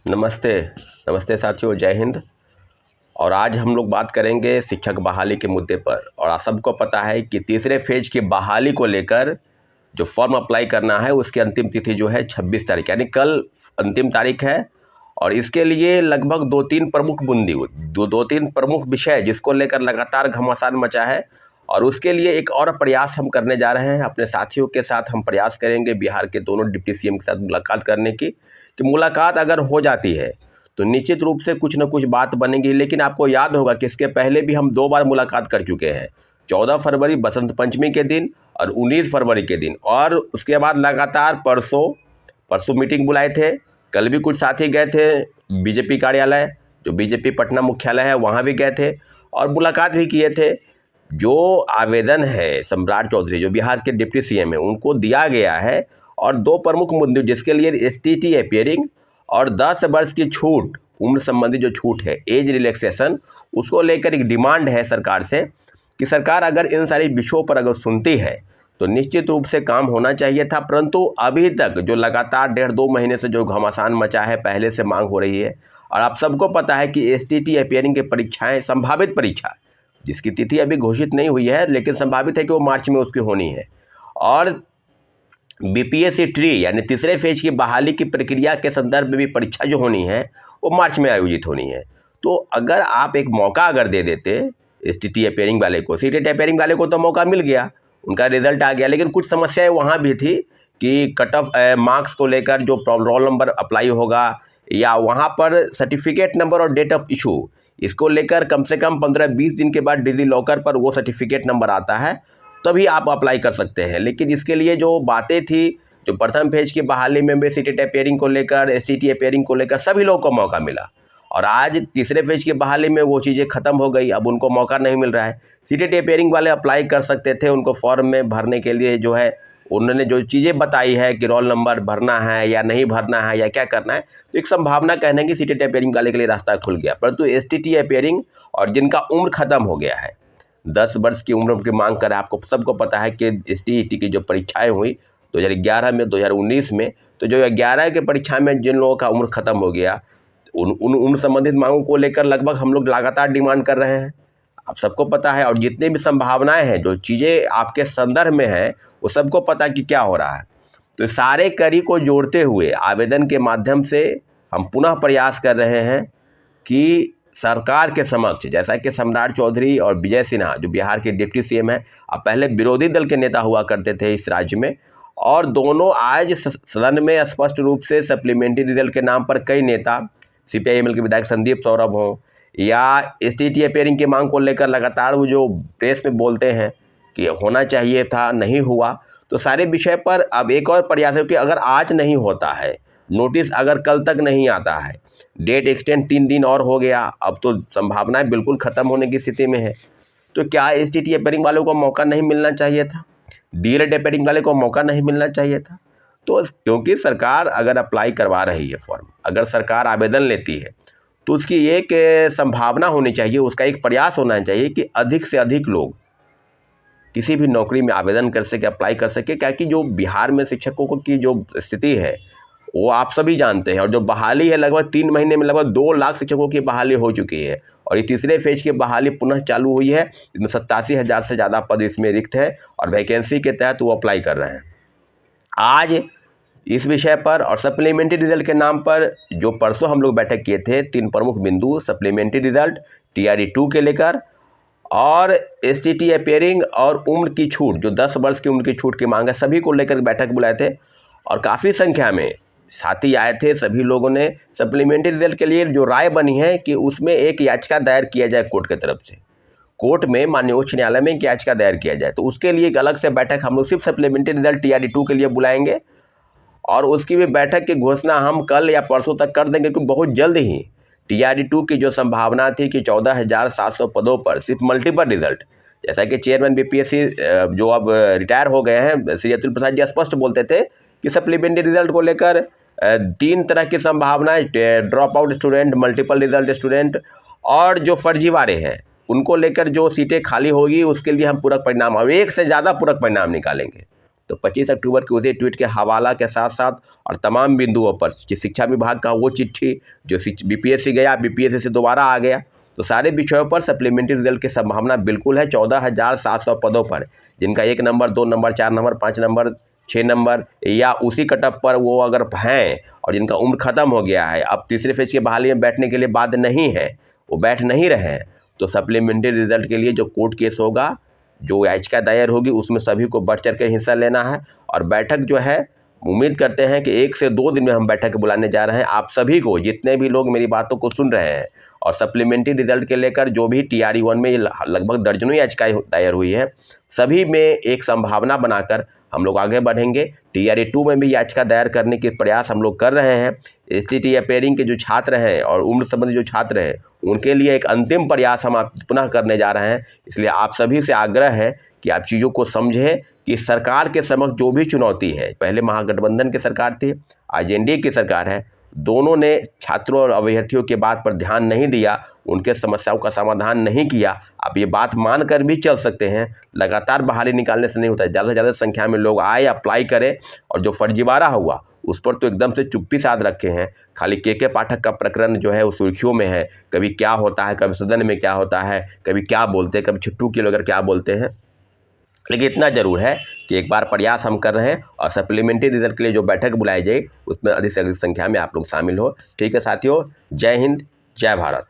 नमस्ते। नमस्ते साथियों, जय हिंद। और आज हम लोग बात करेंगे शिक्षक बहाली के मुद्दे पर। और आप सबको पता है कि तीसरे फेज की बहाली को लेकर जो फॉर्म अप्लाई करना है उसकी अंतिम तिथि जो है 26 तारीख, यानी कल अंतिम तारीख है। और इसके लिए लगभग दो तीन प्रमुख विषय जिसको लेकर लगातार घमासान मचा है। और उसके लिए एक और प्रयास हम करने जा रहे हैं। अपने साथियों के साथ हम प्रयास करेंगे बिहार के दोनों डिप्टी सीएम के साथ मुलाकात करने की, कि मुलाकात अगर हो जाती है तो निश्चित रूप से कुछ न कुछ बात बनेगी। लेकिन आपको याद होगा कि इसके पहले भी हम 2 बार मुलाकात कर चुके हैं, 14 फरवरी बसंत पंचमी के दिन और 19 फरवरी के दिन। और उसके बाद लगातार परसों मीटिंग बुलाए थे। कल भी कुछ साथी गए थे बीजेपी कार्यालय, जो बीजेपी पटना मुख्यालय है, वहाँ भी गए थे और मुलाकात भी किए थे। जो आवेदन है सम्राट चौधरी, जो बिहार के डिप्टी सीएम है, उनको दिया गया है। और 2 प्रमुख मुद्दे जिसके लिए एसटीटी अपीयरिंग और 10 वर्ष की छूट, उम्र संबंधी जो छूट है, एज रिलैक्सेशन, उसको लेकर एक डिमांड है सरकार से कि सरकार अगर इन सारे विषयों पर अगर सुनती है तो निश्चित रूप से काम होना चाहिए था। परंतु अभी तक जो लगातार 1.5-2 महीने से जो घमासान मचा है, पहले से मांग हो रही है। और आप सबको पता है कि एसटीटी अपीयरिंग की परीक्षाएं, संभावित परीक्षा जिसकी तिथि अभी घोषित नहीं हुई है, लेकिन संभावित है कि वो मार्च में उसकी होनी है। और बीपीएससी ट्री यानी तीसरे फेज की बहाली की प्रक्रिया के संदर्भ में भी परीक्षा जो होनी है वो मार्च में आयोजित होनी है। तो अगर आप एक मौका अगर दे देते एसटीटी अपीयरिंग वाले को, सीटेट अपीयरिंग वाले को तो मौका मिल गया, उनका रिजल्ट आ गया, लेकिन कुछ समस्याएं वहाँ भी थी कि कट ऑफ मार्क्स को लेकर जो रोल नंबर अप्लाई होगा या वहाँ पर सर्टिफिकेट नंबर और डेट ऑफ इशू, इसको लेकर कम से कम 15-20 दिन के बाद डिजी लॉकर पर वो सर्टिफिकेट नंबर आता है, तभी आप अप्लाई कर सकते हैं। लेकिन इसके लिए जो बातें थी, जो प्रथम फेज की बहाली में भी सीटेट अपीयरिंग को लेकर, एसटीटी अपीयरिंग को लेकर सभी लोगों को मौका मिला। और आज तीसरे फेज की बहाली में वो चीज़ें खत्म हो गई, अब उनको मौका नहीं मिल रहा है। सीटेट अपीयरिंग वाले अप्लाई कर सकते थे, उनको फॉर्म में भरने के लिए जो है उन्होंने जो चीज़ें बताई है कि रोल नंबर भरना है या नहीं भरना है या क्या करना है, तो एक संभावना कहने की सीटेट अपीयरिंग वाले के लिए रास्ता खुल गया। परंतु एसटीटी अपीयरिंग और जिनका उम्र खत्म हो गया है, 10 वर्ष की उम्र की मांग कर, आपको सबको पता है कि एसटीईटी की जो परीक्षाएं हुई 2011 में, 2019 में, तो जो 11 की परीक्षा में जिन लोगों का उम्र खत्म हो गया, उन उम्र संबंधित मांगों को लेकर लगभग हम लोग लगातार डिमांड कर रहे हैं, आप सबको पता है। और जितनी भी संभावनाएं हैं, जो चीज़ें आपके संदर्भ में हैं, वो सबको पता कि क्या हो रहा है। तो सारे कड़ी को जोड़ते हुए आवेदन के माध्यम से हम पुनः प्रयास कर रहे हैं कि सरकार के समक्ष, जैसा कि सम्राट चौधरी और विजय सिन्हा जो बिहार के डिप्टी सीएम हैं, अब पहले विरोधी दल के नेता हुआ करते थे इस राज्य में, और दोनों आज सदन में स्पष्ट रूप से सप्लीमेंट्री रिजल्ट के नाम पर कई नेता, सीपीआईएमएल के विधायक संदीप सौरभ हों या एसटीटी अपीयरिंग की मांग को लेकर लगातार वो जो प्रेस में बोलते हैं कि होना चाहिए था, नहीं हुआ, तो सारे विषय पर अब एक और प्रयास है कि अगर आज नहीं होता है, नोटिस अगर कल तक नहीं आता है, डेट एक्सटेंड 3 दिन और हो गया, अब तो संभावनाएं बिल्कुल ख़त्म होने की स्थिति में है, तो क्या एसटीटी अपीयरिंग वालों को मौका नहीं मिलना चाहिए था? डीएलएड अपीयरिंग वाले को मौका नहीं मिलना चाहिए था? तो क्योंकि सरकार अगर अप्लाई करवा रही है फॉर्म, अगर सरकार आवेदन लेती है, तो उसकी एक संभावना होनी चाहिए, उसका एक प्रयास होना चाहिए कि अधिक से अधिक लोग किसी भी नौकरी में आवेदन कर सके, अप्लाई कर सके। क्या कि जो बिहार में शिक्षकों की जो स्थिति है वो आप सभी जानते हैं। और जो बहाली है, लगभग 3 महीने में लगभग 2 लाख शिक्षकों की बहाली हो चुकी है। और ये तीसरे फेज की बहाली पुनः चालू हुई है, इसमें 87,000 से ज़्यादा पद इसमें रिक्त है और वैकेंसी के तहत वो अप्लाई कर रहे हैं। आज इस विषय पर और सप्लीमेंट्री रिजल्ट के नाम पर जो परसों हम लोग बैठक किए थे, 3 प्रमुख बिंदु, सप्लीमेंट्री रिजल्ट, टीआरई 2 के लेकर और एसटीटी अपीयरिंग और उम्र की छूट, जो 10 वर्ष की उम्र की छूट की मांग है, सभी को लेकर बैठक बुलाए थे। और काफ़ी संख्या में साथी आए थे। सभी लोगों ने सप्लीमेंट्री रिजल्ट के लिए जो राय बनी है कि उसमें एक याचिका दायर किया जाए कोर्ट की तरफ से, कोर्ट में, माननीय उच्च न्यायालय में एक याचिका दायर किया जाए। तो उसके लिए एक अलग से बैठक हम लोग सिर्फ सप्लीमेंट्री रिजल्ट टीआरई 2 के लिए बुलाएंगे। और उसकी भी बैठक की घोषणा हम कल या परसों तक कर देंगे, क्योंकि बहुत जल्द ही टीआरई 2 की जो संभावना थी कि 14,700 पदों पर सिर्फ मल्टीपल रिजल्ट, जैसा कि चेयरमैन बीपीएससी जो अब रिटायर हो गए हैं, श्री अतुल प्रसाद जी स्पष्ट बोलते थे कि सप्लीमेंट्री रिजल्ट को लेकर 3 तरह की संभावनाएं, drop out student, multiple result student और जो फर्जीवाड़े हैं, उनको लेकर जो सीटें खाली होगी उसके लिए हम पूरक परिणाम और एक से ज़्यादा पूरक परिणाम निकालेंगे। तो 25 अक्टूबर के उसी ट्वीट के हवाला के साथ साथ और तमाम बिंदुओं पर शिक्षा विभाग का वो चिट्ठी जो बीपीएससी गया, बीपीएससी से दोबारा आ गया, तो सारे विषयों पर सप्लीमेंट्री रिजल्ट की संभावना बिल्कुल है। 14,700 पदों पर, जिनका 1 number, 2 number, 4 number, 5 number, 6 number या उसी कटअप पर वो अगर हैं और जिनका उम्र ख़त्म हो गया है, अब तीसरे फेज की बहाली में बैठने के लिए बाध्य नहीं है, वो बैठ नहीं रहे हैं, तो सप्लीमेंट्री रिजल्ट के लिए जो कोर्ट केस होगा, जो याचिका दायर होगी, उसमें सभी को बढ़ चढ़ कर हिस्सा लेना है। और बैठक जो है, उम्मीद करते हैं कि 1 से 2 दिन में हम बैठक बुलाने जा रहे हैं। आप सभी को, जितने भी लोग मेरी बातों को सुन रहे हैं और सप्लीमेंट्री रिजल्ट के लेकर जो भी TRE-1 में लगभग दर्जनों याचिकाएं दायर हुई है, सभी में एक संभावना बनाकर हम लोग आगे बढ़ेंगे। TRE-2 में भी याचिका दायर करने के प्रयास हम लोग कर रहे हैं। स्थिति अपेयरिंग के जो छात्र हैं और उम्र संबंधी जो छात्र हैं, उनके लिए एक अंतिम प्रयास हम पुनः करने जा रहे हैं। इसलिए आप सभी से आग्रह है कि आप चीज़ों को समझें कि सरकार के समक्ष जो भी चुनौती है, पहले महागठबंधन की सरकार थी, आज NDA की सरकार है, दोनों ने छात्रों और अभ्यर्थियों के बात पर ध्यान नहीं दिया, उनके समस्याओं का समाधान नहीं किया। आप ये बात मान कर भी चल सकते हैं, लगातार बहाली निकालने से नहीं होता है। ज़्यादा से ज़्यादा संख्या में लोग आए, अप्लाई करें, और जो फर्जीवाड़ा हुआ उस पर तो एकदम से चुप्पी साध रखे हैं। खाली के पाठक का प्रकरण जो है वो सुर्खियों में है, कभी क्या होता है, कभी सदन में क्या होता है, कभी क्या बोलते हैं, कभी छिट्टू की लोग क्या बोलते हैं। लेकिन इतना ज़रूर है कि एक बार प्रयास हम कर रहे हैं और सप्लीमेंट्री रिजल्ट के लिए जो बैठक बुलाई जाए उसमें अधिक से अधिक संख्या में आप लोग शामिल हो। ठीक है साथियों, जय हिंद, जय भारत।